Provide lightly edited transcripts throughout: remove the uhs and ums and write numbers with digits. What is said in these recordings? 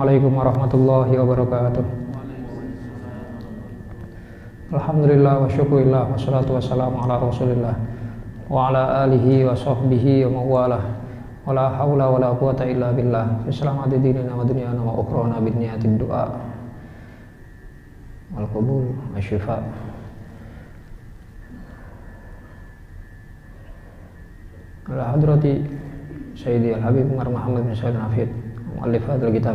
Assalamualaikum warahmatullahi wabarakatuh. Alhamdulillah wa syukurillah wassalatu wassalamu ala rasulillah wa ala alihi wa sahbihi wa mawalah wa la hawla wa la quwata illa billah fi salamati dinina wa dunyana wa ukhrana bin niyatid du'a wal qabul wa syifa. Ala hadrati Sayyidi Al-Habib Umar Muhammad bin Sayyid Nafid mu'allif hadal kitab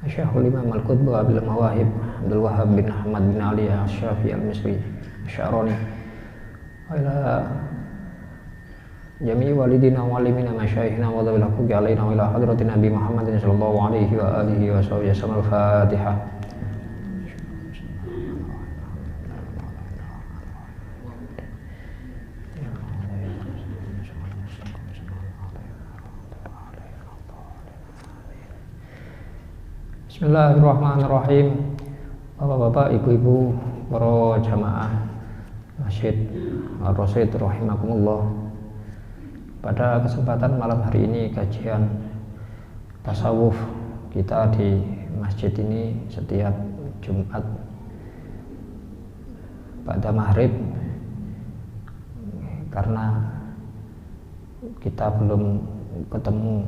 Syekhul Imam Al-Qutb Abil Mawahib Abdul Wahab bin Ahmad bin Ali Al-Syafi Al-Misri Al-Sya'rani ila jami'i walidina wa walimina masyayikhina wa dhabil haqqi alaina wa ila hadratin Nabi Muhammadin sallallahu alaihi wa alihi wa sahbihi wasallam. Al-Fatihah. Bismillahirrahmanirrahim. Bapak-bapak, ibu-ibu, para jamaah Masjid Al-Rasyid rahimakumullah. Pada kesempatan malam hari ini kajian tasawuf kita di masjid ini setiap Jumat pada maghrib, karena kita belum ketemu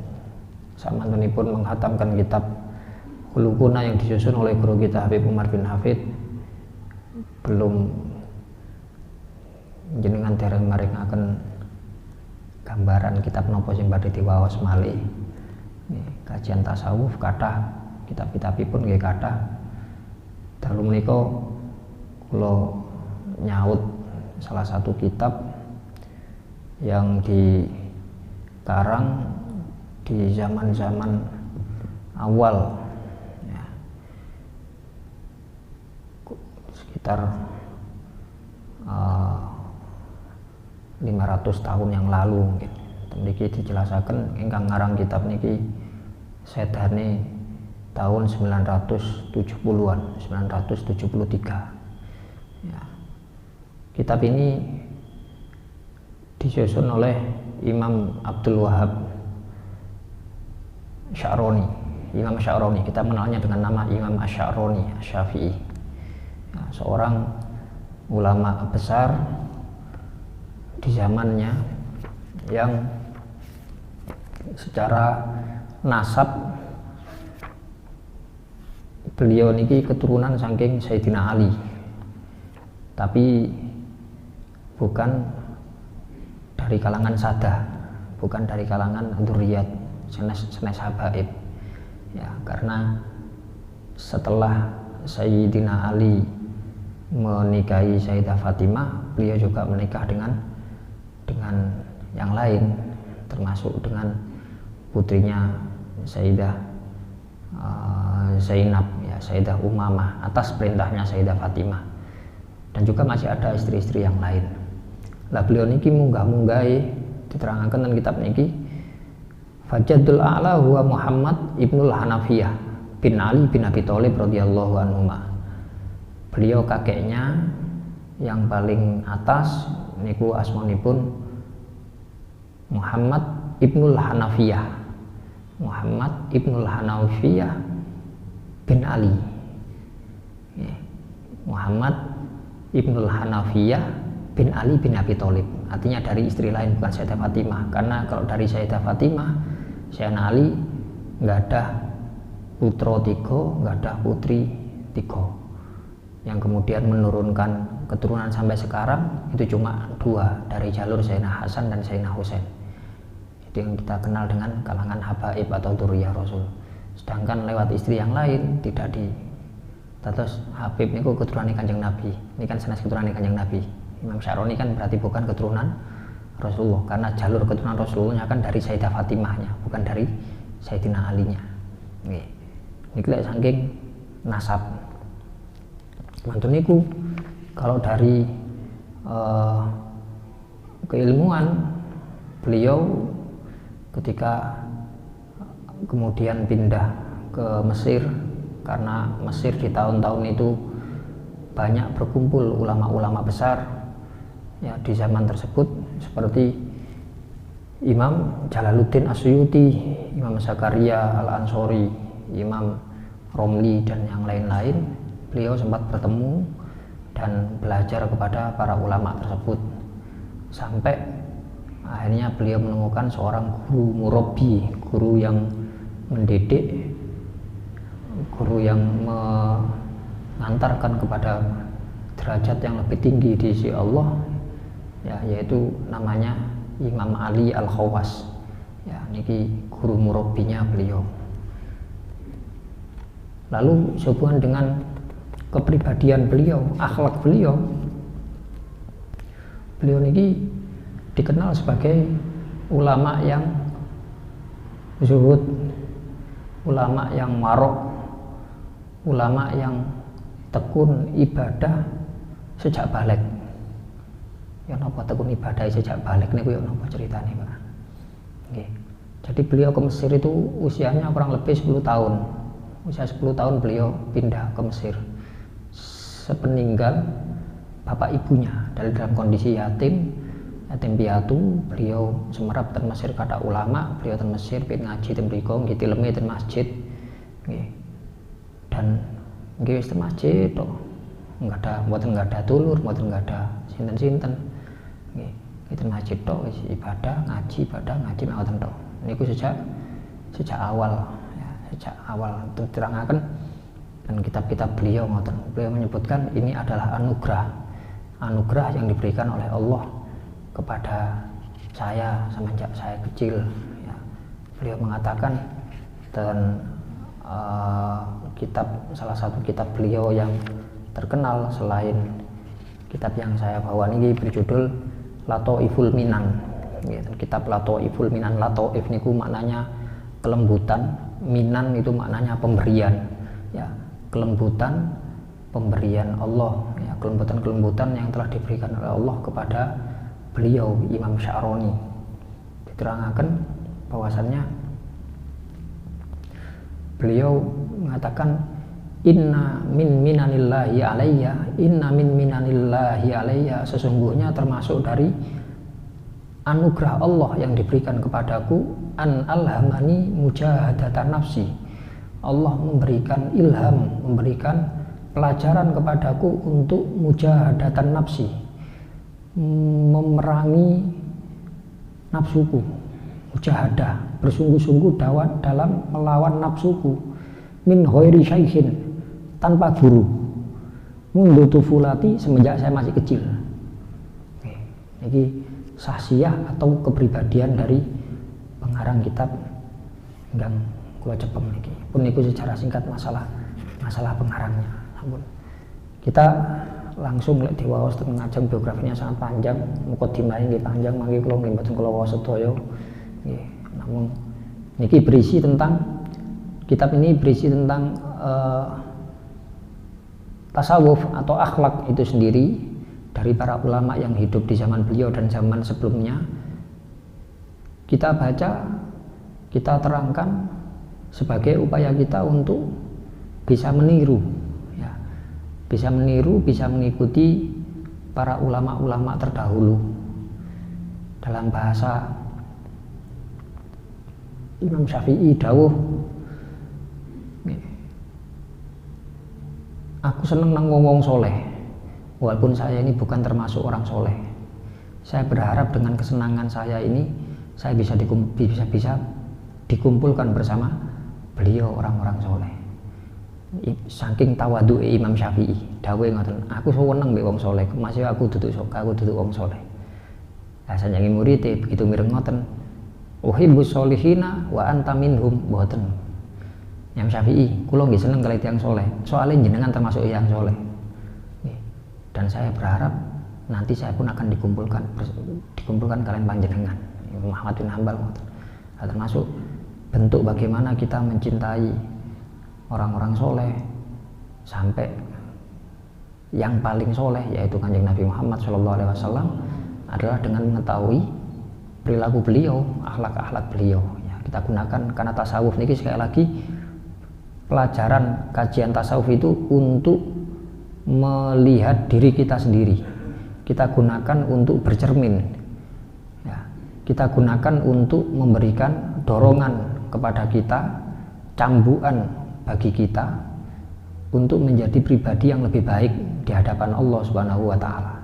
samantunipun menghatamkan kitab Khuluquna yang disusun oleh guru kita Habib Umar bin Hafid, belum jenengan dereng maringaken gambaran kitab napa sing badhe diwaos malih. Kajian tasawuf kathah, kitab-kitabipun nggih kathah. Dalu menika kula nyaut salah satu kitab yang dikarang di zaman-zaman awal, sekitar 500 tahun yang lalu. Niki dijelasaken ingkang ngarang kitab niki sedane tahun 970-an, 973. Ya. Kitab ini disusun oleh Imam Abdul Wahab Sya'rani. Imam Sya'rani, kita mengenalnya dengan nama Imam Asy-Sya'rani Asy-Syafi'i. Seorang ulama besar di zamannya yang secara nasab beliau niki keturunan saking Sayyidina Ali, tapi bukan dari kalangan sadah, bukan dari kalangan dzurriyyat senes habaib. Ya, karena setelah Sayyidina Ali menikahi Sayyidah Fatimah, beliau juga menikah dengan yang lain, termasuk dengan putrinya Sayyidah Zainab, ya, Sayyidah Umamah, atas perintahnya Sayyidah Fatimah, dan juga masih ada istri-istri yang lain. Lah beliau niki munggah-munggahi diterangkan dalam kitab niki, Fajadul A'la huwa Muhammad ibnul Hanafiyah bin Ali bin Abi Thalib radhiyallahu anhuma. Beliau kakeknya yang paling atas niku asmanipun Muhammad ibnul Hanafiyah. Muhammad ibnul Hanafiyah bin Ali. Muhammad ibnul Hanafiyah bin Ali bin Abi Thalib. Artinya dari istri lain, bukan Sayyidah Fatimah. Karena kalau dari Sayyidah Fatimah, Sayyidina Ali nggak ada putra 3, nggak ada putri 3. Yang kemudian menurunkan keturunan sampai sekarang itu cuma 2, dari jalur Sayyidina Hasan dan Sayyidina Husain. Itu yang kita kenal dengan kalangan habaib atau dzurriyyah Rasul. Sedangkan lewat istri yang lain tidak di. Terus Habib niku keturunan Kanjeng Nabi. Ini kan sanes keturunan Kanjeng Nabi. Imam Sya'rani kan berarti bukan keturunan Rasulullah, karena jalur keturunan Rasulullahnya kan dari Sayyidah Fatimahnya, bukan dari Sayyidina Alinya. Ini kita saking nasab. Mantun niku kalau dari keilmuan, beliau ketika kemudian pindah ke Mesir, karena Mesir di tahun-tahun itu banyak berkumpul ulama-ulama besar ya di zaman tersebut, seperti Imam Jalaluddin Asyuyuti, Imam Zakaria Al-Ansori, Imam Romli dan yang lain-lain, beliau sempat bertemu dan belajar kepada para ulama tersebut sampai akhirnya beliau menemukan seorang guru murabbi, guru yang mendidik, guru yang mengantarkan kepada derajat yang lebih tinggi di sisi Allah, ya, yaitu namanya Imam Ali Al-Khawas. Ya, niki guru murabbinya beliau. Lalu sehubungan dengan kepribadian beliau, akhlak beliau niki dikenal sebagai ulama yang zuhud, ulama yang warok, ulama yang tekun ibadah sejak balik. Ya napa tekun ibadah sejak balik niku ya napa ceritane, Pak? Nggih. Jadi beliau ke Mesir itu usianya kurang lebih 10 tahun. Usia 10 tahun beliau pindah ke Mesir. Sepeninggal bapak ibunya, dalam kondisi yatim piatu, beliau semerap ten Mesir kata ulama, beliau ten Mesir pin ngaji ten mriku nggih tileme ten masjid. Nggih. Dan nggih wis ten masjid tok. Mboten enggak ada dulur, mboten enggak ada sinten-sinten. Nggih. Kita masjid tok wis ibadah, ngaji mawon tok. Niku sejak awal ya, sejak awal diterangaken dan kitab-kitab beliau ngoten. Beliau menyebutkan ini adalah anugerah yang diberikan oleh Allah kepada saya semenjak saya kecil ya. Beliau mengatakan dan salah satu kitab beliau yang terkenal selain kitab yang saya bawa ini berjudul Lataiful Minan. Kitab Lataiful Minan, lataif niku maknanya kelembutan, minan itu maknanya pemberian ya, kelembutan pemberian Allah ya, kelembutan yang telah diberikan oleh Allah kepada beliau Imam Sya'roni. Diterangkan bahwasannya beliau mengatakan inna min minanillahi alayya, sesungguhnya termasuk dari anugerah Allah yang diberikan kepadaku, an alhamani mujahadatan nafsi, Allah memberikan ilham, memberikan pelajaran kepadaku untuk mujahadatan nafsi, memerangi nafsuku, mujahadah, bersungguh-sungguh dalam melawan nafsuku, min ghairi syaikhin, tanpa guru, mundu tufulati, semenjak saya masih kecil. Ini sahsiah atau kepribadian dari pengarang kitab ingkang kula cepeng niki. Pun niku secara singkat masalah pengarangnya. Ampun. Kita langsung lek diwaos teng ngajeng biografinya sangat panjang, mukadimah nggih panjang, mangke kula nggih mboten kula waos sedaya. Nggih, namun niki berisi tentang kitab ini berisi tentang tasawuf atau akhlak itu sendiri dari para ulama yang hidup di zaman beliau dan zaman sebelumnya. Kita baca, kita terangkan sebagai upaya kita untuk bisa meniru ya, bisa mengikuti para ulama-ulama terdahulu. Dalam bahasa Imam Syafi'i dawuh, aku seneng nang wong soleh, walaupun saya ini bukan termasuk orang soleh. Saya berharap dengan kesenangan saya ini, saya bisa dikumpulkan bersama beliau orang-orang soleh. Saking tawadhu Imam Syafi'i, dawuhe ngoten, aku seneng mbek wong soleh, masih aku duduk wong soleh. Lah sanjange murid begitu mireng ngoten, uhibbus solihina wa anta minhum, mboten. Imam Syafi'i, kula nggih seneng kali tiyang soleh, soalnya jenengan termasuk yang soleh. Dan saya berharap nanti saya pun akan dikumpulkan kalian panjenengan. Muhammad bin Hambal, termasuk bentuk bagaimana kita mencintai orang-orang soleh sampai yang paling soleh yaitu Kanjeng Nabi Muhammad SAW adalah dengan mengetahui perilaku beliau, akhlak-akhlak beliau. Ya, kita gunakan karena tasawuf ini sekali lagi pelajaran kajian tasawuf itu untuk melihat diri kita sendiri. Kita gunakan untuk bercermin ya, kita gunakan untuk memberikan dorongan kepada kita, cambukan bagi kita untuk menjadi pribadi yang lebih baik di hadapan Allah Subhanahu wa taala.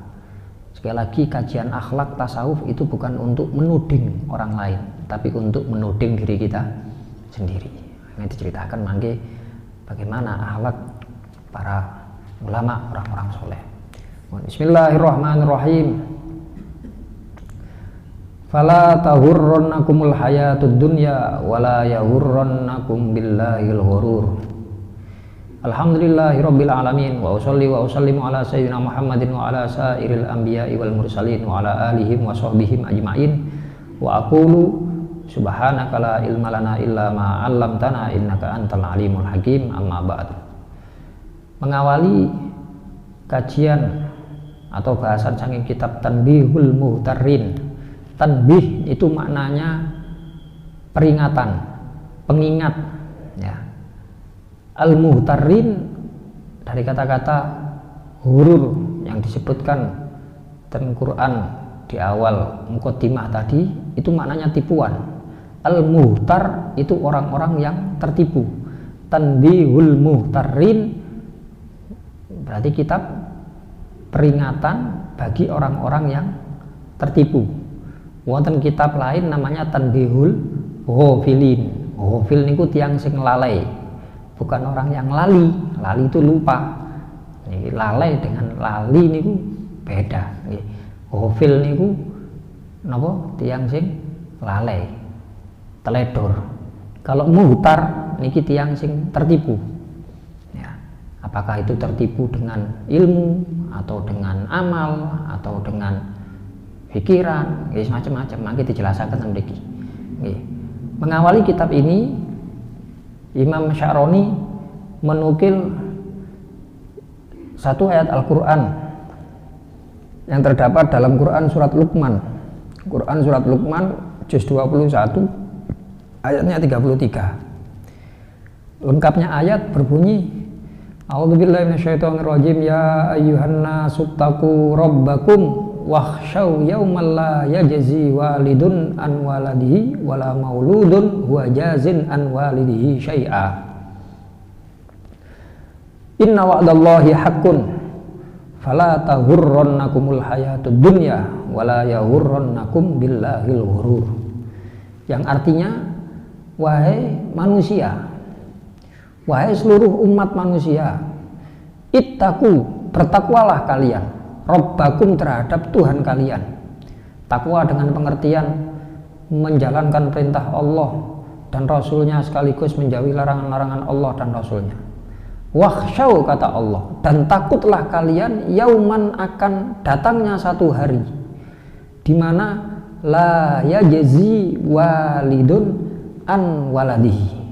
Sekali lagi, kajian akhlak tasawuf itu bukan untuk menuding orang lain, tapi untuk menuding diri kita sendiri. Ini diceritakan mangke bagaimana akhlak para ulama, orang-orang soleh. Bismillahirrahmanirrahim. Fala tahurrannakumul hayatud dunya wala yahurrannakum billahil ghurur. Alhamdulillahirabbil alamin wa usolli wa usallimu ala sayyidina Muhammadin wa ala sairil anbiya'i wal mursalin wa ala alihim wa sahbihim ajma'in wa aqulu subhanaka la ilma lana illa ma 'allamtana innaka antal alimul hakim. Amma ba'd. Mengawali kajian atau bahasan saking kitab Tanbihul Muhtarrin. Tanbih itu maknanya peringatan, pengingat ya. Al-Muhtarrin dari kata-kata hurur yang disebutkan dalam Quran di awal muqaddimah tadi, itu maknanya tipuan. Al-Muhtar itu orang-orang yang tertipu. Tanbihul Muhtarrin berarti kitab peringatan bagi orang-orang yang tertipu. Wonten kitab lain namanya Tanbihul Ghafilin. Ghafil niku tiyang sing lalai, bukan orang yang lali. Lali itu lupa. Lalai dengan lali niku beda. Ghafil niku napa? Tiyang sing lalai, teledor. Kalau muhtar niki tiyang sing tertipu. Ya. Apakah itu tertipu dengan ilmu atau dengan amal atau dengan pikiran, macam-macam. Mangke dijelaskan mriki. Mengawali kitab ini, Imam Sya'roni menukil satu ayat Al-Quran yang terdapat dalam Quran surat Luqman. Quran surat Luqman juz 21 ayatnya 33. Lengkapnya ayat berbunyi, A'udzubillahi minasyaitonirrajim, ya ayyuhan nasu taqu rabbakum wakhshaw yaumal la yajzi walidun an waladihi wala mauludun huwa jazin an walidihi syai'a. Inna wa'dallahi haqqun fala tahurrannakumul hayatud dunya wala yahurrannakum billahil ghurur. Yang artinya, wahai manusia, wahai seluruh umat manusia, ittaqu, bertakwalah kalian, Rabbakum, terhadap Tuhan kalian. Takwa dengan pengertian menjalankan perintah Allah dan Rasulnya sekaligus menjauhi larangan-larangan Allah dan Rasulnya. Wakhshaw, kata Allah, dan takutlah kalian yauman, akan datangnya satu hari di mana la yajzi walidun an waladihi.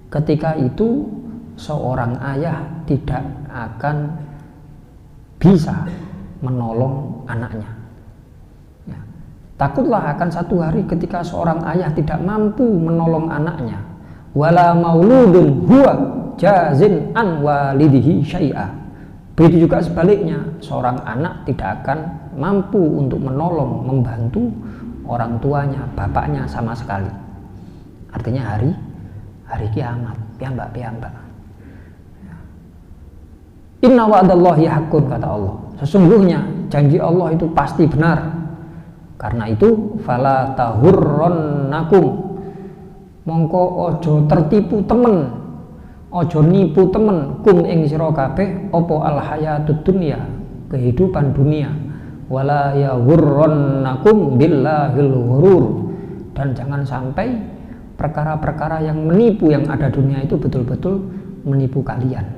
Ketika itu seorang ayah tidak akan bisa menolong anaknya. Ya. Takutlah akan satu hari ketika seorang ayah tidak mampu menolong anaknya. Wala mauludun huwa jazin an walidihi syai'a. Begitu juga sebaliknya, seorang anak tidak akan mampu untuk menolong, membantu orang tuanya, bapaknya sama sekali. Artinya hari kiamat, piyambak. Inna wa'dallahi haqqun, kata Allah. Sesungguhnya janji Allah itu pasti benar. Karena itu fala tahurrannakum, mongko ojo tertipu temen, ojo nipu temen, kum ing sira kabeh apa al hayatud dunya, kehidupan dunia, wala yahurrannakum billahil ghurur, dan jangan sampai perkara-perkara yang menipu yang ada dunia itu betul-betul menipu kalian.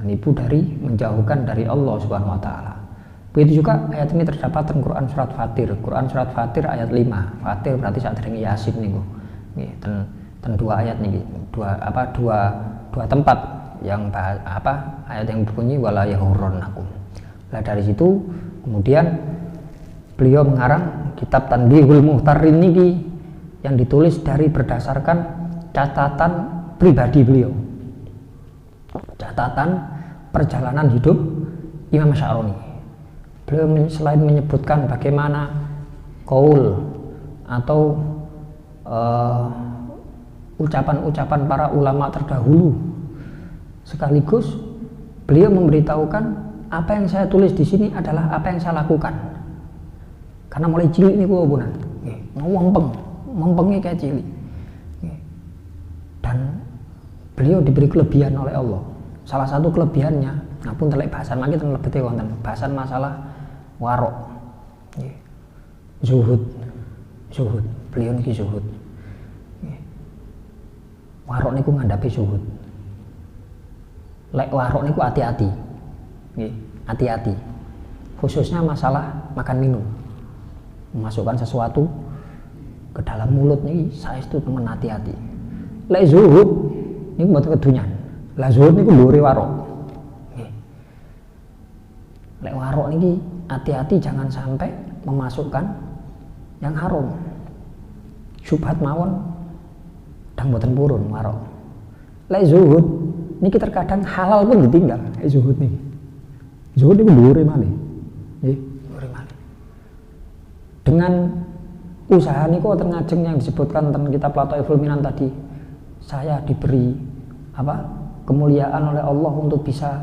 Menipu dari, menjauhkan dari Allah Subhanahu wa taala. Begitu juga ayat ini terdapat dalam Quran surat Fatir. Quran surat Fatir ayat 5. Fatir berarti sadurunge Yasin niku. Nggih, ten dua ayat niki. Dua tempat yang ayat yang berbunyi wala yahurrannakum. Nah, dari situ kemudian beliau mengarang kitab Tanbihul Muhtarrin niki yang ditulis dari berdasarkan catatan pribadi beliau. Catatan perjalanan hidup Imam Sya'roni. Beliau selain menyebutkan bagaimana qaul atau ucapan-ucapan para ulama terdahulu. Sekaligus beliau memberitahukan apa yang saya tulis di sini adalah apa yang saya lakukan. Karena mulai cilik ini gue punan, mempengnya kayak cilik. Dan beliau diberi kelebihan oleh Allah. Salah satu kelebihannya, ngapun telek bahasan lagi dan lebih wonten bahasan masalah warok, zuhud. Beliau niki zuhud. Warok niku ngandhapi zuhud. Lek warok niku hati-hati, hati-hati. Khususnya masalah makan minum, memasukkan sesuatu ke dalam mulut nih, saya itu temen hati-hati. Lek zuhud niku mboten kedunyan. Lah zuhud niku dhuwure warok. Lek warok niki hati-hati jangan sampai memasukkan yang haram. Syubhat mawon dang mboten purun warok. Lek zuhud niki terkadang halal pun ditinggal. Zuhud niki. Zuhud niku dhuwure malih. Nggih, dhuwure malih. Dengan usaha niku wonten ngajeng yang disebutkan tentang kitab Lataiful Minan tadi. Saya diberi kemuliaan oleh Allah untuk bisa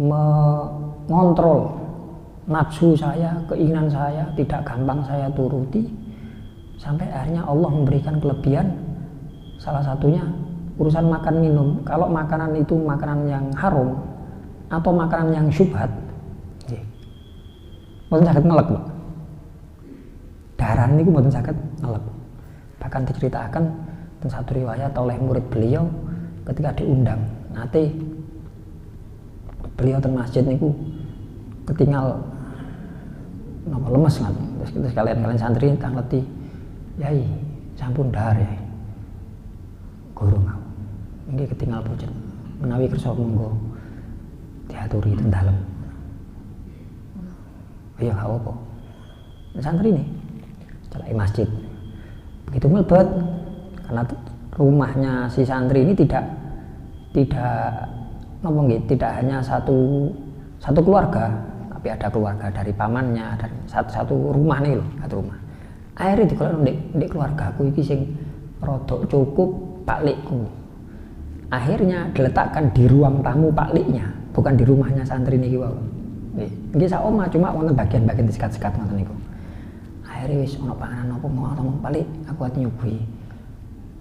mengontrol nafsu saya, keinginan saya, tidak gampang saya turuti, sampai akhirnya Allah memberikan kelebihan. Salah satunya urusan makan minum. Kalau makanan itu makanan yang haram atau makanan yang syubhat, mboten saged ngelek, Pak. Darah niku mboten saged ngelek. Bahkan diceritakan tentang satu riwayat oleh murid beliau ketika diundang, nanti beliau teng masjid niku ketinggal napa lemes kan. Terus kita kalian santri tang leti, "Yai, sampun dahar ya. Guru mau. Nggih ketinggal pucet. Menawi kersa monggo diaturi teng dalem." "Ya gak apa-apa." Santri ini celai masjid. Begitu mlebet, karena rumahnya si santri ini tidak hanya satu keluarga, tapi ada keluarga dari pamannya, dan satu rumah nih loh, satu rumah. Akhirnya kalau ndek keluargaku iki sing rodok cukup paklikku. Akhirnya diletakkan di ruang tamu pakliknya, bukan di rumahnya santri niki wae. Nggih sak omah, cuma wonten bagian-bagian disekat-sekat ngoten niku. Akhirnya wis ana panganan apa mau ngomong palik, aku ati nyuguhi.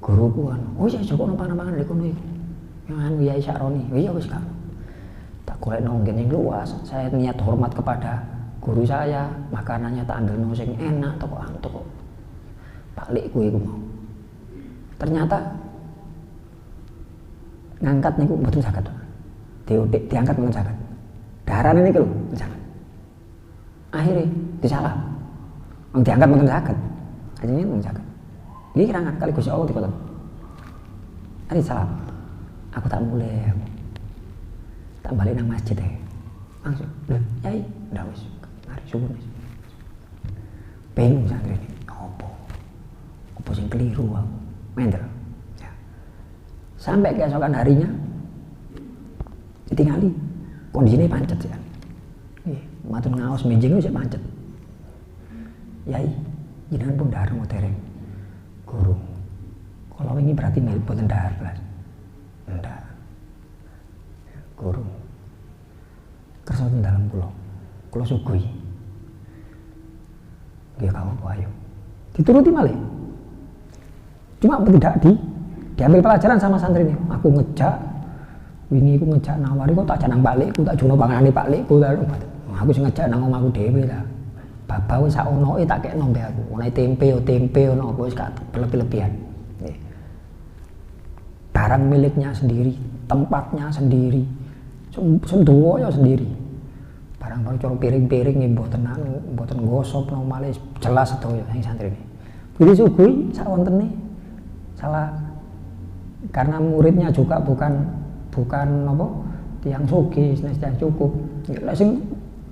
Guruku kan, "Oh iya Joko ana panganan lek kono iku." Yang Yai Syaroni, "Iya wis Kak." Tak golek nang ngene luas, saya niat hormat kepada guru saya, makanannya tak andelno sing enak toko paklikku iku mau. Ternyata ngangkat niku mboten saged. Diangkat mboten saged. Darane niku lho, mboten saged. Akhire disalah. Wong diangkat mboten saged. Ajenge mboten saged. Iki kirangan kali Gusti Allah dikoten. Ari salam. Aku tak mulai. Tak balik nang masjid langsung. Lho, Yai, ndak wis. Mari suwun wis. Bingung santri ini. Apa sing keliru aku? Mendel. Ya. Sampai keesokan harinya ditingali. Kondisinya pancet sih kan. Nggih, matur ngaos menjing wis pancet. Yai, jenengan pun dahar ngotereng. Guru. Kalau ini berarti mboten dahar belas. Ndak. Guru. Kersa teng dalem kula sugih. Nggih kawula ayo. Dituruti malih. Cuma tidak diambil pelajaran sama santri ini. Aku ngejak, wingi aku ngejak nawari kok tak janang paklikku, tak jono panganane paklikku ta. Aku sing ngejak nang omahku dhewe ta. Babah wis sak onoke tak kekno mbek aku. Onae tempe ono apa wis gak berlebihan. Nggih. Barang miliknya sendiri, tempatnya sendiri. Sendoyo sendiri. Barang cara piring-piring nggih mboten gosop nang malih jelas sedaya sing santri ini. Begitu sugih sak wontene salah karena muridnya juga bukan apa tiang sugih yang cukup. Lek sing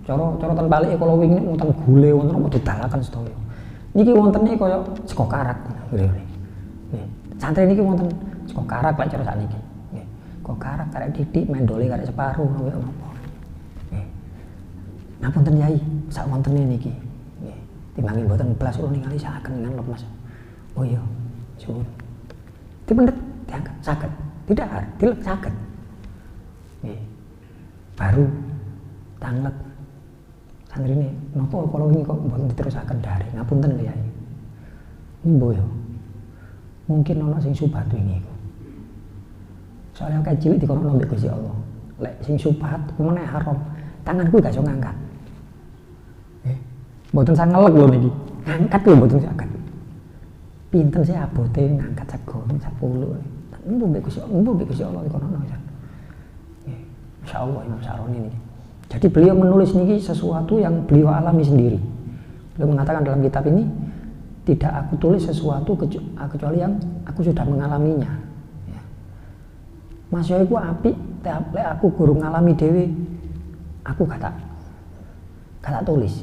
cara ten balik kalau wingi wonten gule wonten apa didalaken sedaya. Niki wontene kaya sego karak ngene. Nggih. Santri niki wonten sego karak lek cara sakniki. Nggih. Sego karak karek didik mendole karek separuh napa napa. Nggih. Ngapunten Yai, sak wontene niki. Nggih. Timbangin mboten blas kula ningali saken ngan lemes. Oh iya, suwun. Dipendet saged tidak dilek saged baru tanglet santrine napa kala wingi kok mboten diterusaken dari ngapunten Kyai mbo yo mungkin ana sing subhat wingi iku soalnya kayak cilik dikono mbek Gusti Allah lek sing subhat meneh haram tanganku gak iso ngangkat mboten sangelek lho niki ngangkat lho mboten saged pinten sih abote ngangkat sego 10 mbo mbek Gusti Allah dikono ya insyaallah Imam Syaroni niki jadi beliau menulis niki sesuatu yang beliau alami sendiri. Beliau mengatakan dalam kitab ini tidak aku tulis sesuatu kecuali yang aku sudah mengalaminya. Ya. Mas yo iku apik, lek aku guru ngalami dhewe, aku gak tak tulis.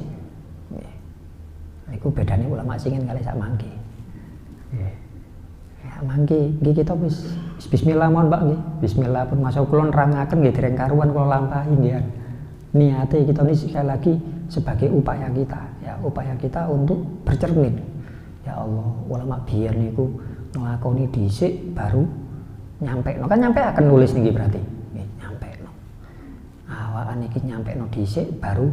Ya. Iku bedane ulama singen kali sak mangke. Ya mangke nggih kita wis bismillah mohon Pak nggih. Bismillah pun masuk kula nerangaken nggih dereng karuan kula lampahi nggih. Niatnya kita ini sekali lagi sebagai upaya kita ya upaya kita untuk bercermin ya Allah ulama biar niku ngelakoni dhisik baru nyampe no kan nyampe akan nulis nih berarti nyampe no awakan iki nyampe no dhisik baru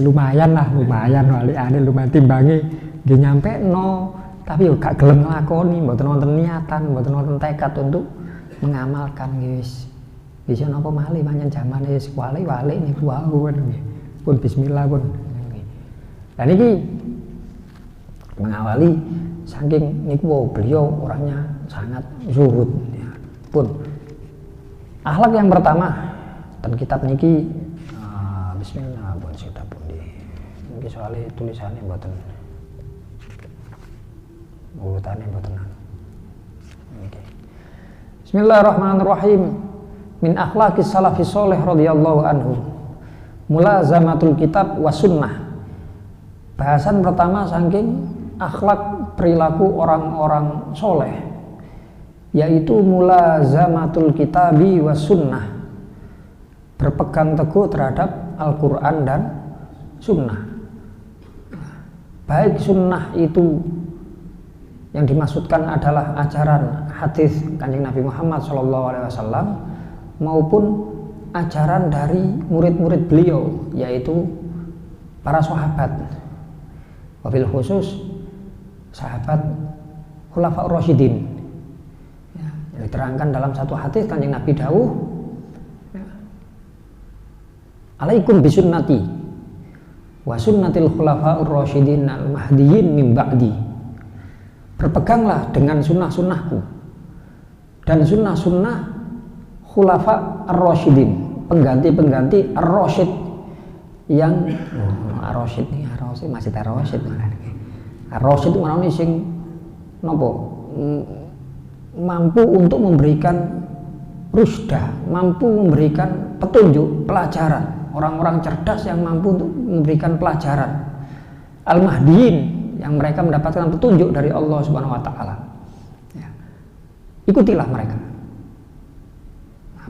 lumayan wali lumayan timbangi nggih nyampe no tapi yo gak gelem nglakoni mboten wonten niatan mboten wonten tekad untuk mengamalkan guys bisa napa malih pancen jamane wis wali niku wau pun bismillah pun. Dan ini mengawali saking niku beliau orangnya sangat zuhud ya. Pun akhlak yang pertama dan kitab niki bismillah pun sudah pun niki soalnya tulisannya mboten urutane mboten niki. Bismillahirrahmanirrahim. Min akhlaqis salafis sholih radhiyallahu anhu mulazamatul kitab wa sunnah. Bahasan pertama saking akhlak perilaku orang-orang soleh yaitu mulazamatul kitabi wa sunnah, berpegang teguh terhadap Al-Quran dan sunnah. Baik sunnah itu yang dimaksudkan adalah ajaran hadis Kanjeng Nabi Muhammad SAW maupun ajaran dari murid-murid beliau yaitu para sahabat, wabil khusus sahabat Khulafaur Rasyidin ya, yang diterangkan dalam satu hadis Kanjeng Nabi dawuh ya, alaikum bisunnati wa sunnatil Khulafaur Rasyidin al-Mahdiyyin min ba'di, berpeganglah dengan sunnah-sunnahku dan sunnah-sunnah Khulafa ar-Rasyidin, pengganti-pengganti ar-Rasyid yang ar-Rasyid nih, ar-Rasyid masih ar-Rasyid ar-Rasyid itu mana sing nopo mampu untuk memberikan rusdah, mampu memberikan petunjuk, pelajaran, orang-orang cerdas yang mampu untuk memberikan pelajaran, al-Mahdiyin yang mereka mendapatkan petunjuk dari Allah Subhanahu wa taala. Ya. Ikutilah mereka.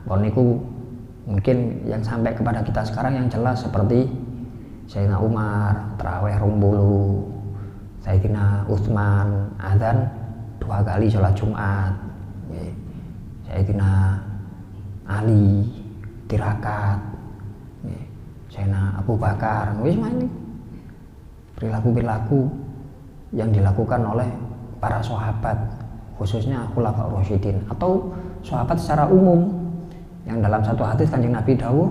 Nah, niku mungkin yang sampai kepada kita sekarang yang jelas seperti Sayyidina Umar tarawih 20, Sayyidina Utsman adzan 2 kali sholat Jumat, Sayyidina Ali tirakat, Sayyidina Abu Bakar, wis ini perilaku-perilaku yang dilakukan oleh para sahabat khususnya Khulafaur Rasyidin atau sahabat secara umum. Yang dalam satu hadis Kanjeng Nabi dawuh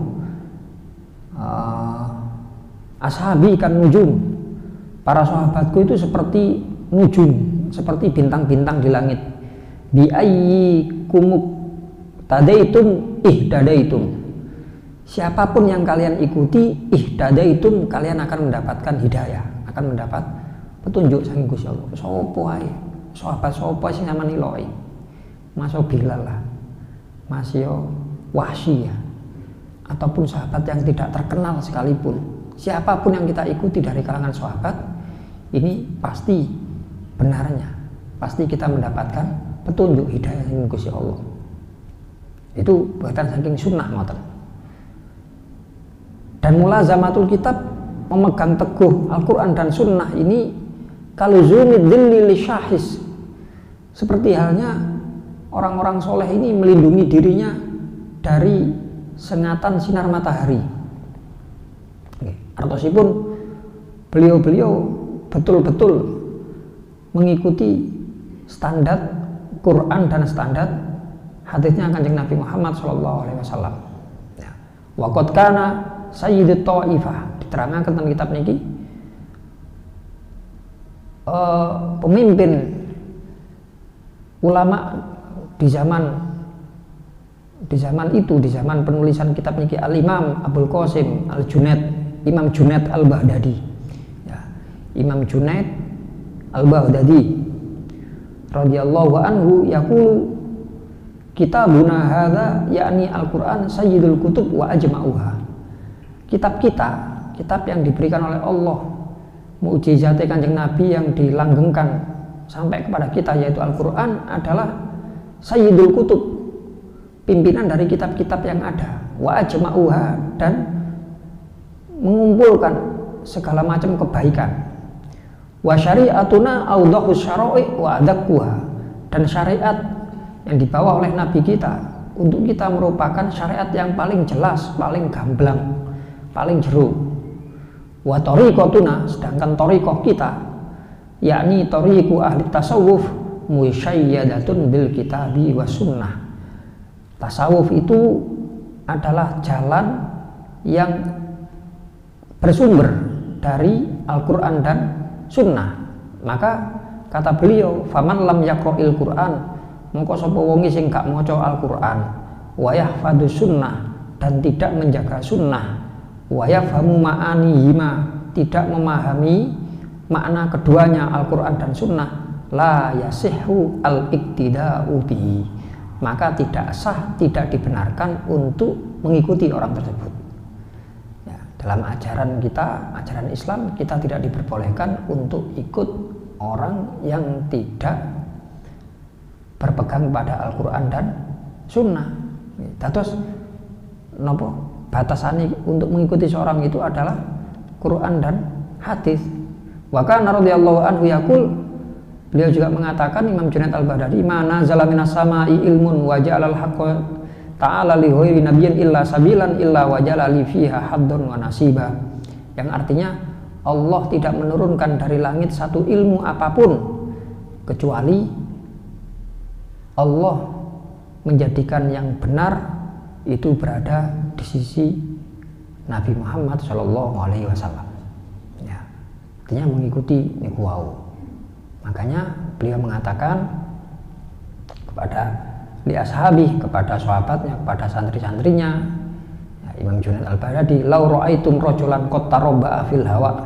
ashabi kan nujum, para sahabatku itu seperti nujum, seperti bintang-bintang di langit. Bi ayyikumuk tadaitum ihdadaitum, siapapun yang kalian ikuti ihdadaitum, kalian akan mendapatkan hidayah, akan mendapat petunjuk saking Gusti Allah. Sopo ae sahabat sopo sing ngamani loi masuk Bilal lah, masih Wahsy ya, ataupun sahabat yang tidak terkenal sekalipun, siapapun yang kita ikuti dari kalangan sahabat ini pasti benarnya, pasti kita mendapatkan petunjuk hidayah dari Gusti Allah. Itu bahkan saking sunnah ngoten. Dan mulazamatul kitab, memegang teguh Al-Quran dan sunnah ini kaluzumi dhilli li syahis, seperti halnya orang-orang soleh ini melindungi dirinya dari sengatan sinar matahari. Artosipun beliau-beliau betul-betul mengikuti standar Quran dan standar hadisnya Kanjeng Nabi Muhammad SAW. Wa qad kana sayyidut ta'ifah, diterangkan tentang kitab niki pemimpin ulama di zaman itu, di zaman penulisan kitab niki Al-Imam Abul Qasim Al-Junaid, Imam Junaid Al-Baghdadi. Ya, Imam Junaid Al-Baghdadi radhiyallahu anhu yaqulu kitabuna hadza yakni Al-Qur'an sayyidul kutub wa ajma'uha. Kitab kita, kitab yang diberikan oleh Allah, mukjizat Kanjeng Nabi yang dilanggengkan sampai kepada kita yaitu Al-Qur'an adalah sayyidul kutub, pimpinan dari kitab-kitab yang ada, wa ajma'uha, dan mengumpulkan segala macam kebaikan. Wa syari'atuna awdahus syara'i wa adaqquha, dan syariat yang dibawa oleh Nabi kita untuk kita merupakan syariat yang paling jelas, paling gamblang, paling jeru. Wa thariqatuna, sedangkan thariqah kita yakni thariqu ahli tasawuf musyayyadatun bil kitabi wa sunnah. Tasawuf itu adalah jalan yang bersumber dari Al-Quran dan Sunnah. Maka kata beliau, faman lam yaqra'il Quran, mongko sapa wonge sing gak maca Al-Quran, wa yahfadhu sunnah, dan tidak menjaga sunnah, wa yafhamu ma'anihima, tidak memahami makna keduanya Al-Quran dan Sunnah, la yasihhu al-iktida'u bihi, maka tidak sah, tidak dibenarkan untuk mengikuti orang tersebut. Ya, dalam ajaran kita, ajaran Islam, kita tidak diperbolehkan untuk ikut orang yang tidak berpegang pada Al-Quran dan Sunnah. Terus nopo batasannya untuk mengikuti seorang itu adalah Quran dan hadis. Wa kana radhiyallahu anhu yaqul, beliau juga mengatakan, Imam Junaid Al-Baghdadi, mana nazala minas sama'i ilmun wa ja'alal haqqa ta'ala li ghairi nabiyyin illa sabilan illa wa ja'ala li fiha haddun wa nasiba. Yang artinya Allah tidak menurunkan dari langit satu ilmu apapun kecuali Allah menjadikan yang benar itu berada di sisi Nabi Muhammad SAW. Ya, artinya mengikuti niku wau. Makanya beliau mengatakan kepada li ashabi, kepada sahabatnya, kepada santri-santrinya, ya, Imam Junaid Al-Baghdadi, lau ra'aitum rajulan qad tarabba'a fil hawa,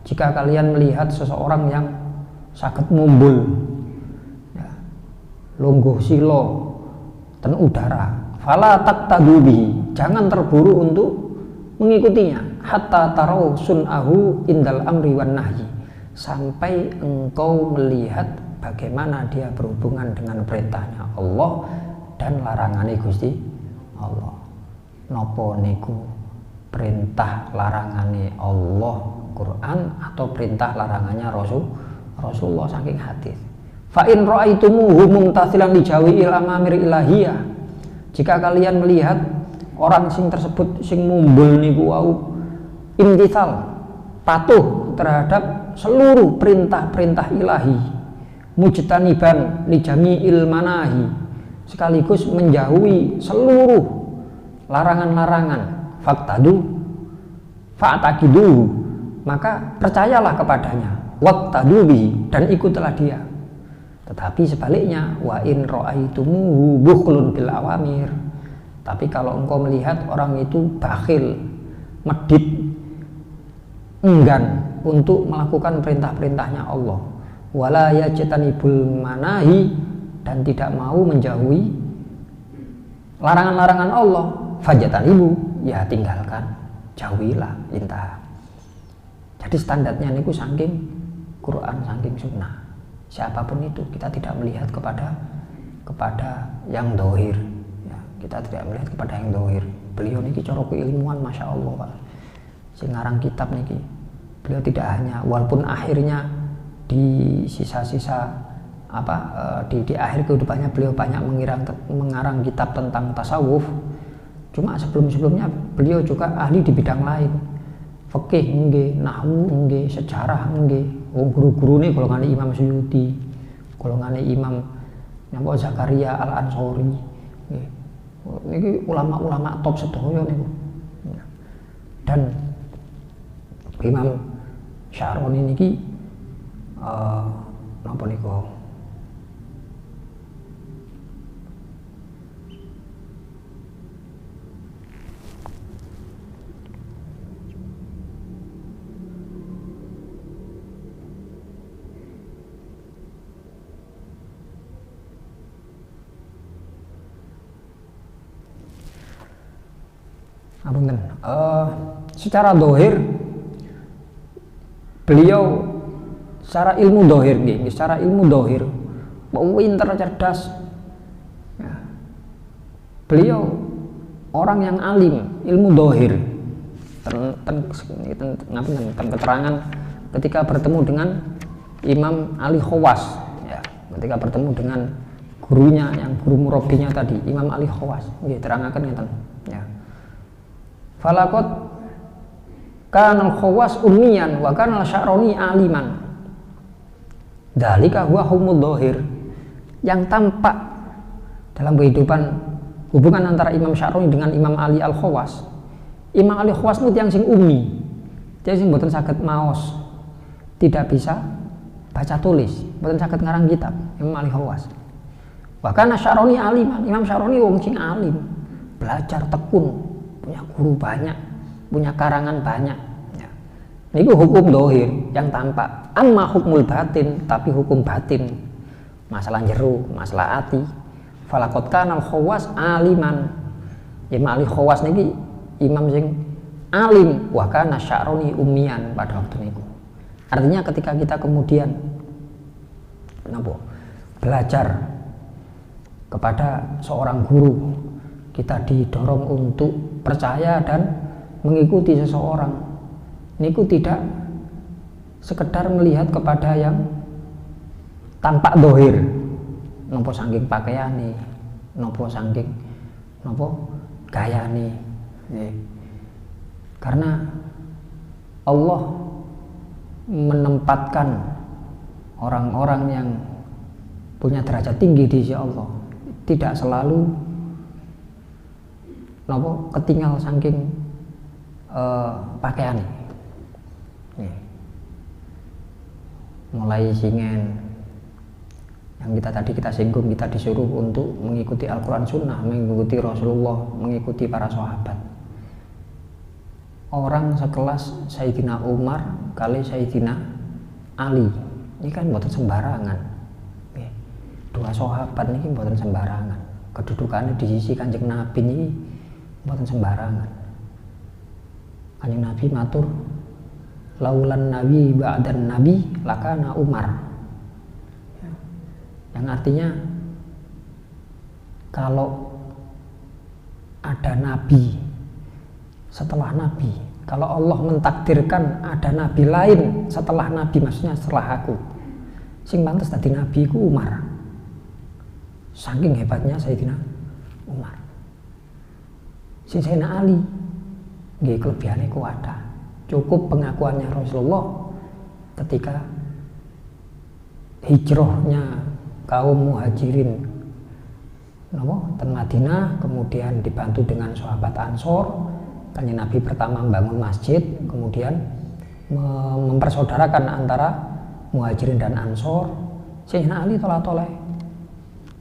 jika kalian melihat seseorang yang saged mumbul, ya, lungguh silo ten udara, fala taqtadu bihi, jangan terburu untuk mengikutinya, hatta tarau sun'ahu indal amri wan nahyi, sampai engkau melihat bagaimana dia berhubungan dengan perintahnya Allah dan larangannya Gusti Allah. Nopo niku perintah larangannya Allah Quran atau perintah larangannya Rasulullah saking hadis. Fa in ra'aitumuhu mumtasilan li jawi'il amamir ilahiyah, jika kalian melihat orang sing tersebut sing mumbul niku wau imtithal, patuh terhadap seluruh perintah-perintah ilahi, mujtaniban li jami'il manahi, sekaligus menjauhi seluruh larangan-larangan, fa'taqidu, maka percayalah kepadanya, waqtadu bihi, dan ikutlah dia. Tetapi sebaliknya, wa in ra'aitumuhu bukhlun bil awamir, tapi kalau engkau melihat orang itu bakhil, medit, enggan untuk melakukan perintah-perintahnya Allah, wala yajtanibul manahi, dan tidak mau menjauhi larangan-larangan Allah, fajtanibu, ya tinggalkan, jauhilah, intah. Jadi standarnya niku saking Quran, saking Sunnah. Siapapun itu, kita tidak melihat kepada yang dohir, ya, kita tidak melihat kepada yang dohir. Beliau niki cara keilmuan, masya Allah, Pak. Sing ngarang kitab niki, beliau tidak hanya, walaupun akhirnya di sisa-sisa di akhir kehidupannya beliau banyak mengarang kitab tentang tasawuf. Cuma sebelumnya beliau juga ahli di bidang lain, fikih nggih, nahwu nggih, sejarah nggih. Guru-guru ini golongan Imam Suyuti, golongan Imam Zakaria Al-Ansori. Ini ulama-ulama top sedoyo niku. Dan Imam Sya'roni niki napa niku? Secara dohir beliau secara ilmu dohir secara ilmu dohir pinter, cerdas ya. Beliau orang yang alim ilmu dohir keterangan ketika bertemu dengan Imam Ali Khawas ya, ketika bertemu dengan gurunya yang guru murabinya tadi Imam Ali Khawas terangkan ya. Falakot kanal Khawas ummiyan wa kanal Sya'roni aliman. Dzalika huwa humud dhahir. Yang tampak dalam kehidupan hubungan antara Imam Sya'roni dengan Imam Ali Al-Khawas. Imam Ali Khawas itu yang sing ummi. Dia sing mboten saged maos. Tidak bisa baca tulis, mboten saged ngarang kitab. Imam Ali Khawas. Wa kana Sya'roni aliman. Imam Sya'roni wong sing alim, belajar tekun, punya guru banyak, punya karangan banyak ya. Ini hukum dohir yang tampak. Amma hukmul batin, tapi hukum batin masalah jeru, masalah hati. Falakot kanal Khawas aliman. Imam Ali Khawas niki imam sing alim, wa kana Sya'roni ummiyan pada waktu niku. Artinya ketika kita kemudian belajar kepada seorang guru, kita didorong untuk percaya dan mengikuti seseorang. Niku tidak sekedar melihat kepada yang tampak dohir, nopo saking pakaiane, nopo saking gayane. Karena Allah menempatkan orang-orang yang punya derajat tinggi di sisi Allah tidak selalu ketinggal saking pakaian. Mulai singen yang kita singgung, kita disuruh untuk mengikuti Al-Quran Sunnah, mengikuti Rasulullah, mengikuti para sahabat. Orang sekelas Sayyidina Umar kali Sayyidina Ali ini kan buatan sembarangan. Dua sahabat ini buatan sembarangan. Kedudukannya di sisi Kanjeng Nabi ini buatan sembarangan. Kanjeng Nabi matur, laulan nabi ba'dan nabi lakana Umar. Yang artinya kalau ada nabi setelah nabi, kalau Allah mentakdirkan ada nabi lain setelah nabi, maksudnya setelah aku, sing pantes dadi nabi ku Umar. Saking hebatnya Sayyidina Umar. Sing Sayyidina Ali nggih kelebihane ku ada. Cukup pengakuannya Rasulullah ketika hijrahnya kaum muhajirin ten Madinah, kemudian dibantu dengan sahabat Ansor. Kanjeng Nabi pertama membangun masjid, kemudian mempersaudarakan antara muhajirin dan Ansor. Sayyidina Ali tolak-tolak.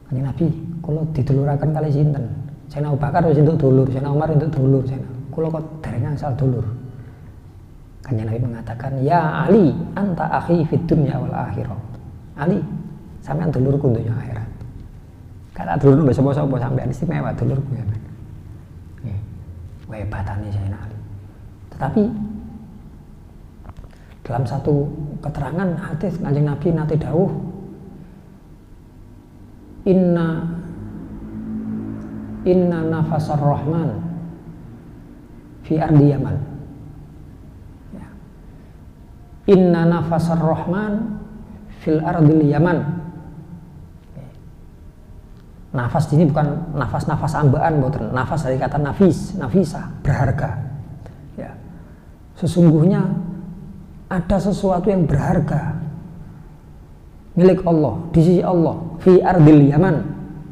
Kanjeng Nabi, kalau diduluraken kali sinten? Sayyidina Abu Bakar wis entuk dulur, Sayyidina Umar entuk dulur, kula kok dereng asal dulur. Kanjeng Nabi mengatakan, "Ya Ali, anta akhi fid dunya wal akhirah." Ali, sampean dulurku dunya akhirat. Kata dulur mbek sapa-sapa sampean istimewa dulurku ya. Kehebatannya Sayyidina Ali. Tetapi dalam satu keterangan hadis Kanjeng Nabi nate dawuh, Inna nafasar rahman fi ardi Yaman. Ya. Inna nafasar rahman fil ardil Yaman. Nafas ini bukan nafas-nafas ambaan, boten. Nafas dari kata nafisa, berharga. Ya. Sesungguhnya ada sesuatu yang berharga milik Allah, di sisi Allah, fi ardil Yaman,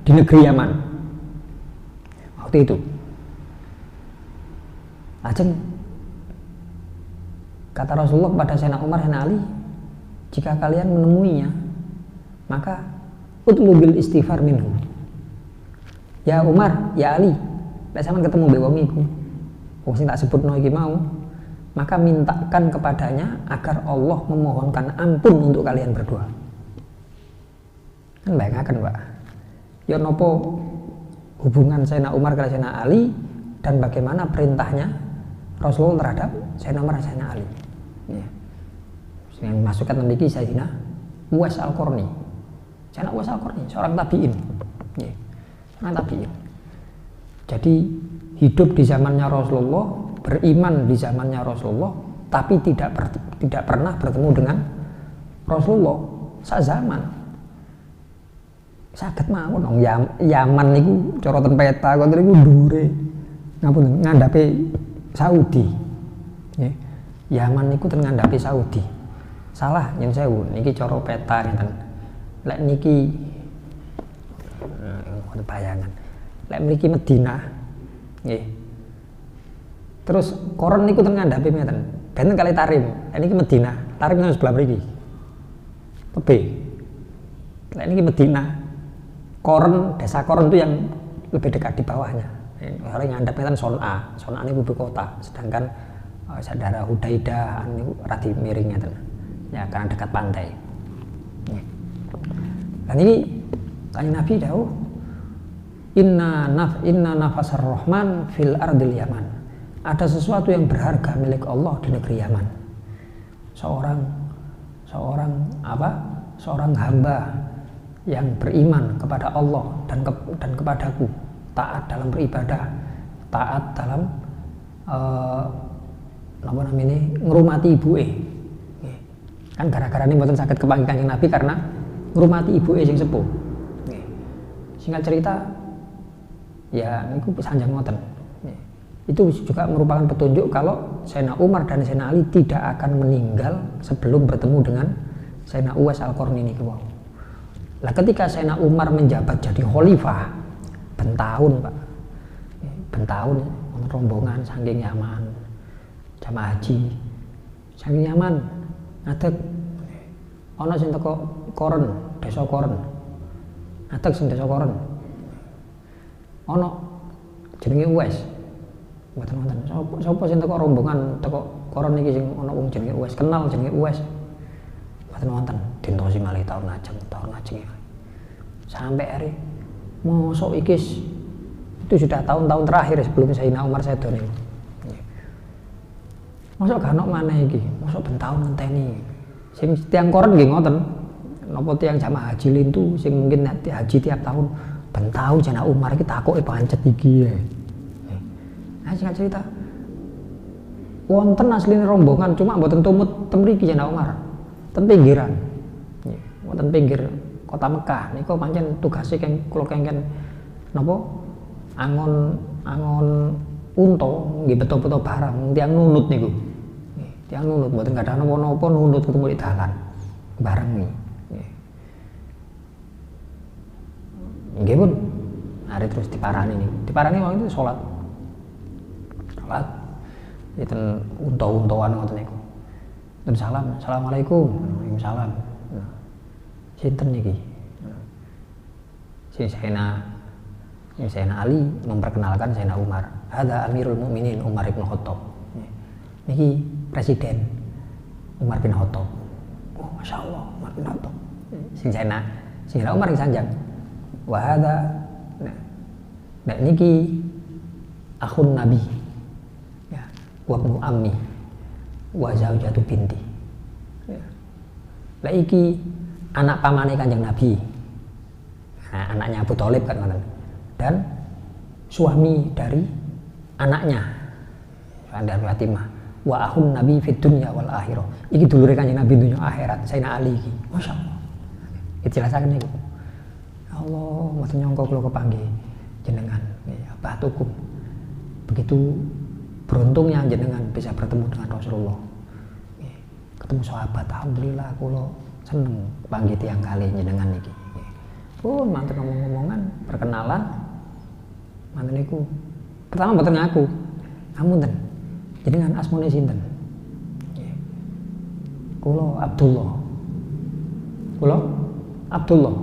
di negeri Yaman. Waktu itu. Ajeng kata Rasulullah kepada Sayyidina Umar dan Ali, jika kalian menemuinya, maka utlubil istighfar minhu. Ya Umar, ya Ali, lek sampean ketemu be wong iku, wong sing tak sebutno iki mau, maka mintakan kepadanya agar Allah memohonkan ampun untuk kalian berdua. Kan bayangaken, Pak. Ya nopo hubungan Sayyidina Umar kali Sayyidina Ali dan bagaimana perintahnya Rasulullah terhadap Sayyidina Umar dan Sayyidina Ali. Ya. Yang masukkan memiliki Sayyidina Uwais Al-Qarni. Sayyidina Uwais Al-Qarni, seorang tabi'in. Ya. Seorang tabi'in. Jadi hidup di zamannya Rasulullah, beriman di zamannya Rasulullah, tapi tidak pernah bertemu dengan Rasulullah sak zaman. Saged mawon dong Yaman niku cara ten peta konten niku dhuwure ngapun ngandhape Saudi. Nggih. Yaman niku ten ngandhape Saudi. Salah yen sewu niki cara peta ngeten. Lek niki bayangan. Lek mriki Madinah nggih. Terus koron niku ten ngandhape ngeten. Benten kali Tarim. Lek niki Madinah, Tarim nang sebelah mriki. Tebe. Lek niki Madinah. Koron, desa Koron itu yang lebih dekat di bawahnya. Orang yang ngadapnya kan Son'a ini ibu kota, sedangkan saudara Hudaidah ini radi miringnya ten. Ya karena dekat pantai. Dan ini Kanjeng Nabi dawuh, Inna nafasar rahman fil ardil Yaman. Ada sesuatu yang berharga milik Allah di negeri Yaman. Seorang hamba yang beriman kepada Allah dan kepadaku, taat dalam beribadah, taat dalam ngrumati ibuke. Kan gara-gara ini mboten saged kepanggih Kanjeng Nabi karena ngrumati ibuke sing sepuh. Singkat cerita, ya niku sanjang ngoten. Itu juga merupakan petunjuk kalau Sayyidina Umar dan Sayyidina Ali tidak akan meninggal sebelum bertemu dengan Sayyidina Uwais Al-Qarni niku. Lah ketika Sayyidina Umar menjabat jadi khalifah, bentahun Pak, bentahun rombongan saking Yaman, jamaah haji, saking Yaman, ngadeg, ana sing teko Koron, desa Koron, ngadeg sing desa Koron, ana jenenge Uwais, mboten wonten, sapa sing teko rombongan teko Koron iki sing ana wong jenenge Uwais, kenal jenenge Uwais, mboten wonten, dintosi malih tahun ajeng sampai hari mosok ikis itu sudah tahun-tahun terakhir sebelum Sayyidina Umar sedo niku. Mosok gak ono maneh iki, mosok ben tahun ngenteni. Sing tiang Koron nggih ngoten. Napa tiang jamaah haji lintu sing mungkin haji tiap tahun ben tahun Sayyidina Umar iki takoke pancet iki. Nah, sing cerita wonten asline rombongan cuma mboten tumut ten mriki Sayyidina Umar. Ten pinggiran. Nggih, wonten pinggir kota Mekah niku pancen tugase kula kengken napa angon unta nggih beto-beto barang tiang nunut niku. Nggih, tiang nunut mboten gadah napa-napa nunut ketemu di dalan bareng nggih. Nggih pun hari terus diparani niku. Diparani waktu itu salat. Itu unta-untaan ngoten niku. Terus salam, assalamualaikum, waalaikumsalam. Sinten niki? Sayyidina Ali memperkenalkan Sayyidina Umar. Hadza Amirul Mukminin Umar bin Khattab. Niki presiden Umar bin Khattab. Oh, Masya Allah, Umar bin Khattab. Sayyidina Umar yang sanjang. Wa hadza niki akhun Nabi. Ya, wa ibnu ammi wa zaujatu binti. Ya. Lah iki anak pamane Kanjeng Nabi, nah, anaknya Abu Thalib kan, dan suami dari anaknya dari Fatimah. Wa ahun Nabi fid dunya wal akhirah. Iki dulure Kanjeng Nabi dunya akhirat, Sayyidina Ali iki. Masyaallah. Dijelasaken niku. Allah mboten nyangka kula kepanggih jenengan Abah Tukum. Begitu beruntungnya jenengan bisa bertemu dengan Rasulullah. Ketemu sahabat, alhamdulillah kula seneng panggih tiyang kalih jenengan niki. Pun manten ngomong-ngomongan, perkenalan. Manten niku pertama mboten ngaku. Ngapunten. Jenengan asmane sinten? Kula Abdullah. Kula Abdullah.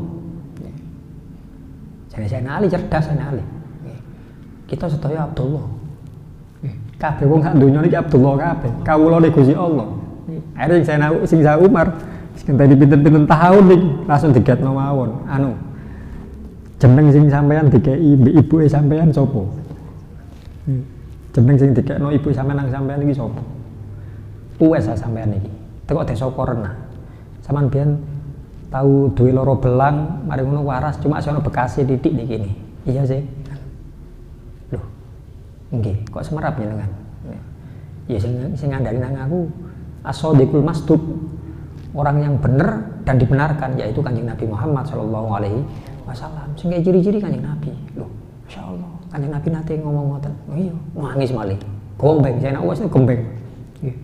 Jadi saya Ali cerdas, saya Ali. Kita sedaya Abdullah. Kabeh wong sak donya niki Abdullah kabeh. Kawulane Gusti Allah. Akhire sing saya Umar ngenteni pinten-pinten tahun niki langsung digetno mawon. Anu. Jeneng sing sampean dikeki mbek ibuke sampean sapa? Jeneng sing dikekno ibu sampean nang sampean iki sapa? Tuwes sampean iki. Teko desa Korena. Sampean biyen tahu duwe loro belang, mari ngono waras cuma sono bekase titik niki kene. Iya sih. Loh. Nggih, kok semerap jenengan? Ya sing ngandani nang aku as-shadiqul masduq. Orang yang benar dan dibenarkan yaitu Kanjeng Nabi Muhammad sallallahu alaihi wasallam. Sing ciri-ciri Kanjeng Nabi. Loh, masyaallah. Kanjeng Nabi nate ngomong ngoten. Oh iya, nangis malih. Gombeng, saya nak itu gombeng. Nggih.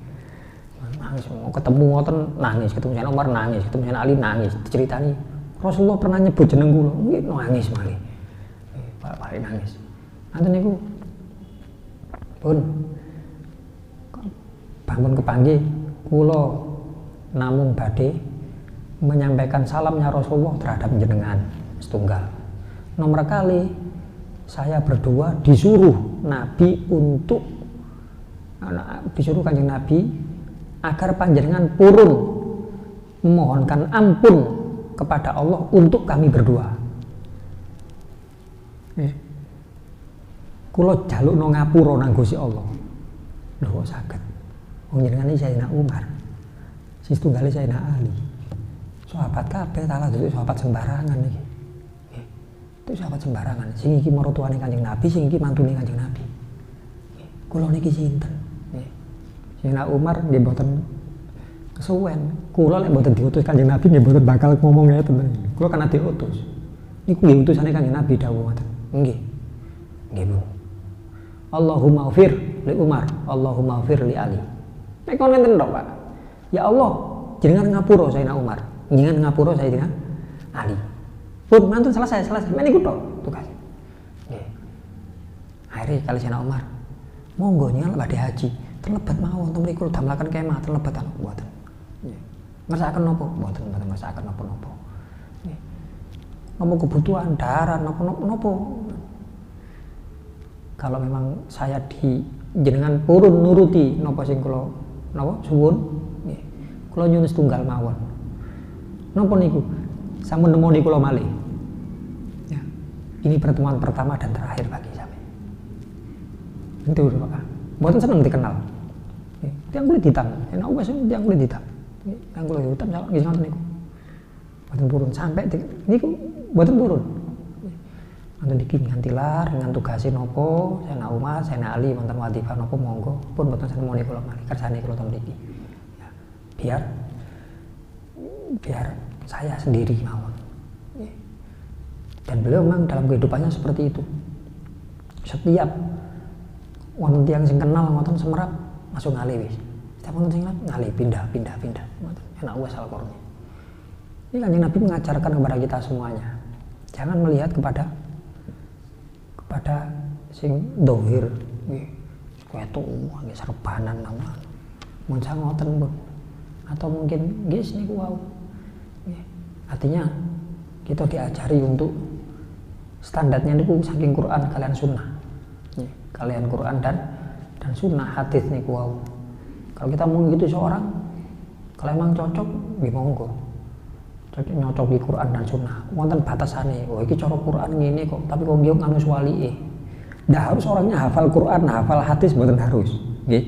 Nangis, mau ketemu ngoten nangis, ketemu Sayyidina Umar nangis, ketemu Sayyidina Ali nangis, diceritani Rasulullah pernah nyebut jeneng kula, nggih nangis malih. Pak nangis. Nanti niku pun bangun kepanggih kula namung badhe menyampaikan salamnya Rasulullah terhadap jenengan setunggal. Nomor kali saya berdua disuruh Nabi untuk disuruh Kanjeng Nabi agar panjenengan purun memohonkan ampun kepada Allah untuk kami berdua. Kula jalukno ngapura nang Gusti Allah. Lho kok saged. Wong jenengan iki Sayyidina Umar. Sis tunggale Sayyidina Ali. Sahabat kabeh talah dadi sahabat sembarangan iki. Itu sahabat sembarangan. Sing iki maratuane Kanjeng Nabi, sing iki mantune Kanjeng Nabi. Kula niki sinten? Sayyidina Umar nggih mboten kesuwen. Kula lek mboten diutus Kanjeng Nabi nggih mboten bakal ngomong ngeten. Kula kan diutus. Niku nggih utusane Kanjeng Nabi dawuh ngoten. Nggih. Nggih, Bu. Allahumma ghfir li Umar, Allahumma ghfir li Ali. Nek kon ngenten tok, Pak. Ya Allah, jenengan ngapura Sayyidina Umar, jenengan ngapura Sayyidina Ali. Pun mantun selesai. Men iku tok tugas. Nggih. Akhire kali Sayyidina Umar, monggo nyengal badhe haji. Terlebat mawon to mriku damelaken kemah terlebat anu mboten. Nggih. Ngersakaken napa? Mboten ngersakaken napa-napa. Nggih. Napa kebutuhan darat napa-napa. Kalau memang saya di jenengan purun nuruti napa sing kula napa suwun nggih. Kula nyuwun setunggal mawon. Napa niku? Sampun nemoni kula malih. Ya. Ini pertemuan pertama dan terakhir bagi sampeyan. Itu Pak. Mboten seneng dikenal. Nggih. Tiang kulit hitam. Enak wis tiang kulit hitam. Nggih, tiang kulit hitam nggih ngoten niku. Mboten purun sampai niku mboten purun. Nanti diki ngantilar dengan tugasin nopo, saya Umar, saya Ali, mantan wadifah nopo monggo, pun betul saya mau nikolog mali, kersane kalau tahu diki, ya, biar saya sendiri mawon. Dan beliau memang dalam kehidupannya seperti itu. Setiap wonten tiyang sing kenal ngoten semerap masuk ngali wis. Setiap wonten sing ngali pindah. Ngoten. Enak wis Al-Qur'an. Ini Kanjeng Nabi mengajarkan kepada kita semuanya. Jangan melihat kepada sing dohir nggih ketok nggih serbanan nama mun ngoten Bu atau mungkin nggih niku wau nggih artinya kita diajari untuk standarnya niku saking Quran kalian sunnah nggih kalian Quran dan sunnah hadis niku wau kalau kita mau gitu seorang kalau emang cocok nggih monggo nyocok di Quran dan sunnah wonten batasane oh iki cara Quran ngene kok tapi kok nggih nganu swalike ndak harus orangnya hafal Quran hafal hadis mboten harus nggih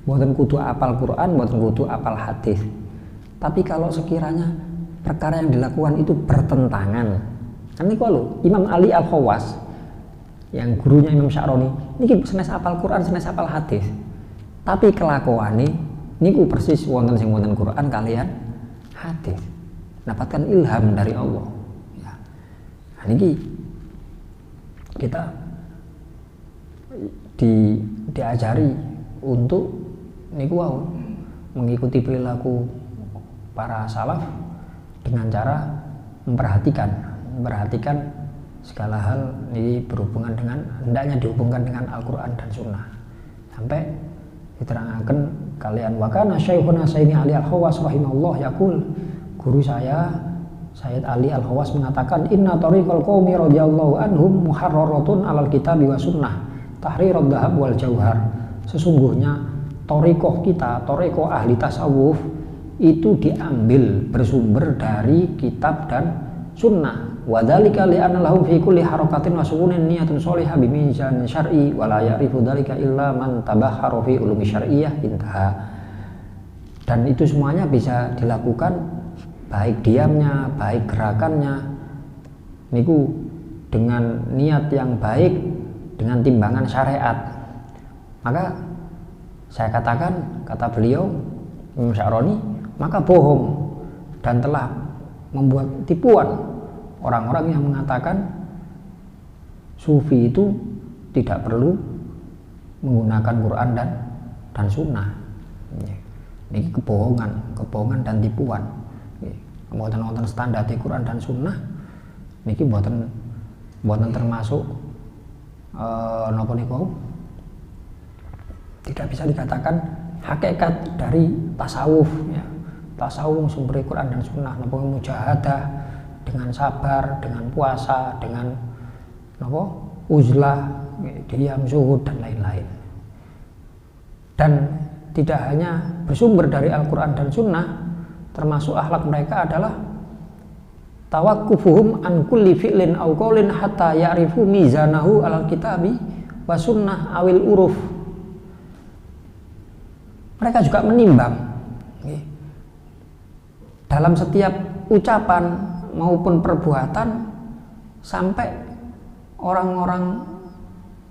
mboten kudu hafal Quran mboten kudu hafal hadis tapi kalau sekiranya perkara yang dilakukan itu bertentangan kan niku lho Imam Ali Al-Khawas yang gurunya Imam Sya'roni niki senes hafal Quran senes hafal hadis tapi kelakuane niku persis wonten sing wonten Quran kalian hadis dapatkan ilham dari Allah ya. Nah, ini kita diajari untuk niku wau mengikuti perilaku para salaf dengan cara memperhatikan segala hal ini berhubungan dengan hendaknya dihubungkan dengan Al-Quran dan Sunnah. Sampai diterangkan kalian wakana syaikhuna Sayyidi Ali Al-Khawas rahimahullah yaqul, guru saya Sayyid Ali Al-Khawas mengatakan inna tariqal qaumi radhiyallahu anhum muharraratun alal kitabi wa sunnah tahrirad dhahab wal jauhar. Sesungguhnya thariqah kita, thariqah ahli tasawuf itu diambil bersumber dari kitab dan sunnah. Wa dzalika li anna lahum fi kulli harakatin wa sukunin niyatun shalihah bi mizan syar'i wa la ya'rifu dzalika illa man tabahhara fi ulumi syar'iyyah intaha. Dan itu semuanya bisa dilakukan baik diamnya, baik gerakannya niku dengan niat yang baik, dengan timbangan syariat. Maka saya katakan, kata beliau Imam Sya'rani, maka bohong dan telah membuat tipuan orang-orang yang mengatakan sufi itu tidak perlu menggunakan Quran dan sunnah. Ini kebohongan dan tipuan. Mboten standar di Quran dan sunnah niki mboten termasuk napa niku tidak bisa dikatakan hakikat dari tasawuf ya. Tasawuf sumber Quran dan sunnah, napa mujahadah dengan sabar, dengan puasa, dengan napa uzlah, diam, zuhud dan lain-lain. Dan tidak hanya bersumber dari Al-Quran dan sunnah, termasuk akhlak mereka adalah tawakkufuhum an kulli fi'lin aw qaulin hatta ya'rifu mizanahu alal kitabi wa sunnah awil uruf. Mereka juga menimbang dalam setiap ucapan maupun perbuatan sampai orang-orang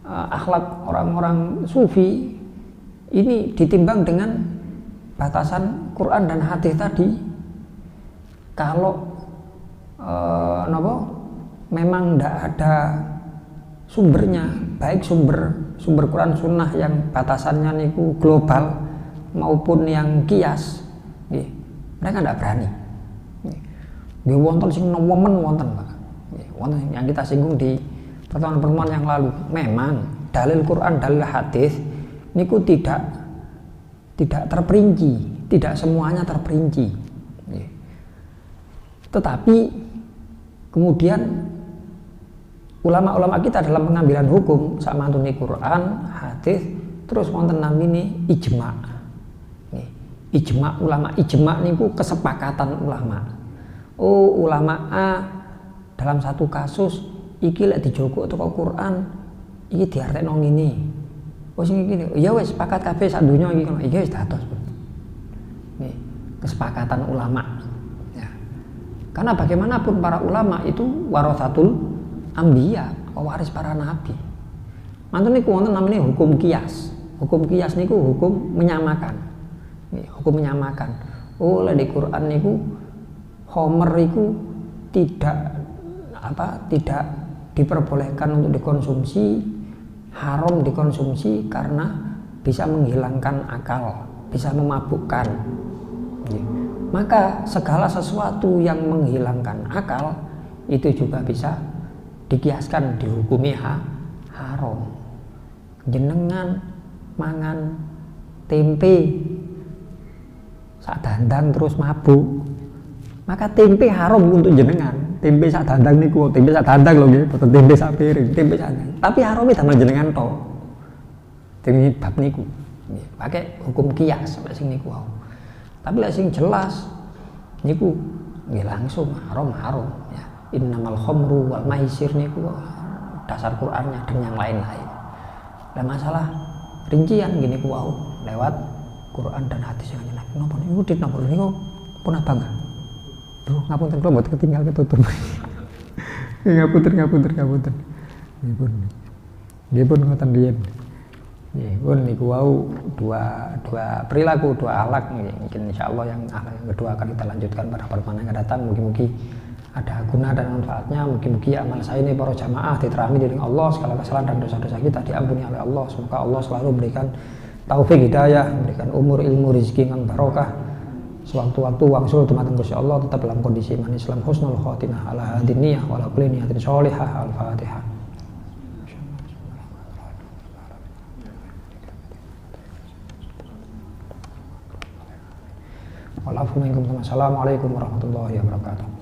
akhlak orang-orang sufi ini ditimbang dengan batasan Quran dan hadis tadi. Kalau memang tidak ada sumbernya, baik sumber Quran sunnah yang batasannya niku global maupun yang kias, mereka tidak berani. Wonten sing nemen wonten, Pak. Wonten yang kita singgung di pertemuan-pertemuan yang lalu. Memang dalil Quran, dalil hadis niku tidak terperinci, tidak semuanya terperinci. Tetapi kemudian ulama-ulama kita dalam pengambilan hukum sama antuni Quran, hadis, terus wonten namine ijma'. Ijma' ulama, ijma' niku kesepakatan ulama. Oh, ulama A dalam satu kasus iki lek dijogok teko Quran iki diartekno ngene. Oh sing iki ya wis sepakat kabeh sak donya iki kono. Iki wis dados. Nih, kesepakatan ulama. Ya. Karena bagaimanapun para ulama itu warasatul anbiya, pewaris para nabi. Mantun niku wonten namanya hukum kias. Hukum kias niku hukum menyamakan. Nih, hukum menyamakan. Oh, lek di Quran niku Homer itu tidak diperbolehkan untuk dikonsumsi, haram dikonsumsi karena bisa menghilangkan akal, bisa memabukkan. Maka segala sesuatu yang menghilangkan akal itu juga bisa dikiaskan dihukumi haram. Jenengan mangan tempe sak dandang terus mabuk, maka tempe haram untuk jenengan. Tempe sak dandang niku, tempe sak dandang lho nggih, boten tempe sak piring, tempe sak dandang. Tapi harame damel jenengan to. Dene bab niku. Nggih, pakai hukum kias sampai sing niku wae. Tapi lek sing jelas niku nggih langsung haram ya. Innamal khamru wal maisir niku dasar Qur'annya dan yang lain-lain. Lah masalah rincian gini ku wae lewat Quran dan hadis yang Nabi. Napa niku ditambah niku pun abang. Duh, ngapunten kula mboten ketinggal ketutup. Ngapunten. Nggih pun ngoten riyen. Nggih pun niku wau dua perilaku, dua akhlak mungkin insyaallah yang akhlak yang kedua akan kita lanjutkan pada pertemuan yang akan datang. Mugi-mugi ada guna dan manfaatnya. Mugi-mugi amal saya ini para jamaah diterahmi dening Allah, segala kesalahan dan dosa-dosa kita diampuni oleh Allah. Semoga Allah selalu memberikan taufik hidayah, memberikan umur, ilmu, rezeki yang barokah. Sewaktu-waktu wangsul dumateng Gusti Allah tetap dalam kondisi iman Islam husnul khotimah ala hadiniyah wa ala kulli niyatin sholihah. Al-Fatihah. Assalamualaikum warahmatullahi wabarakatuh.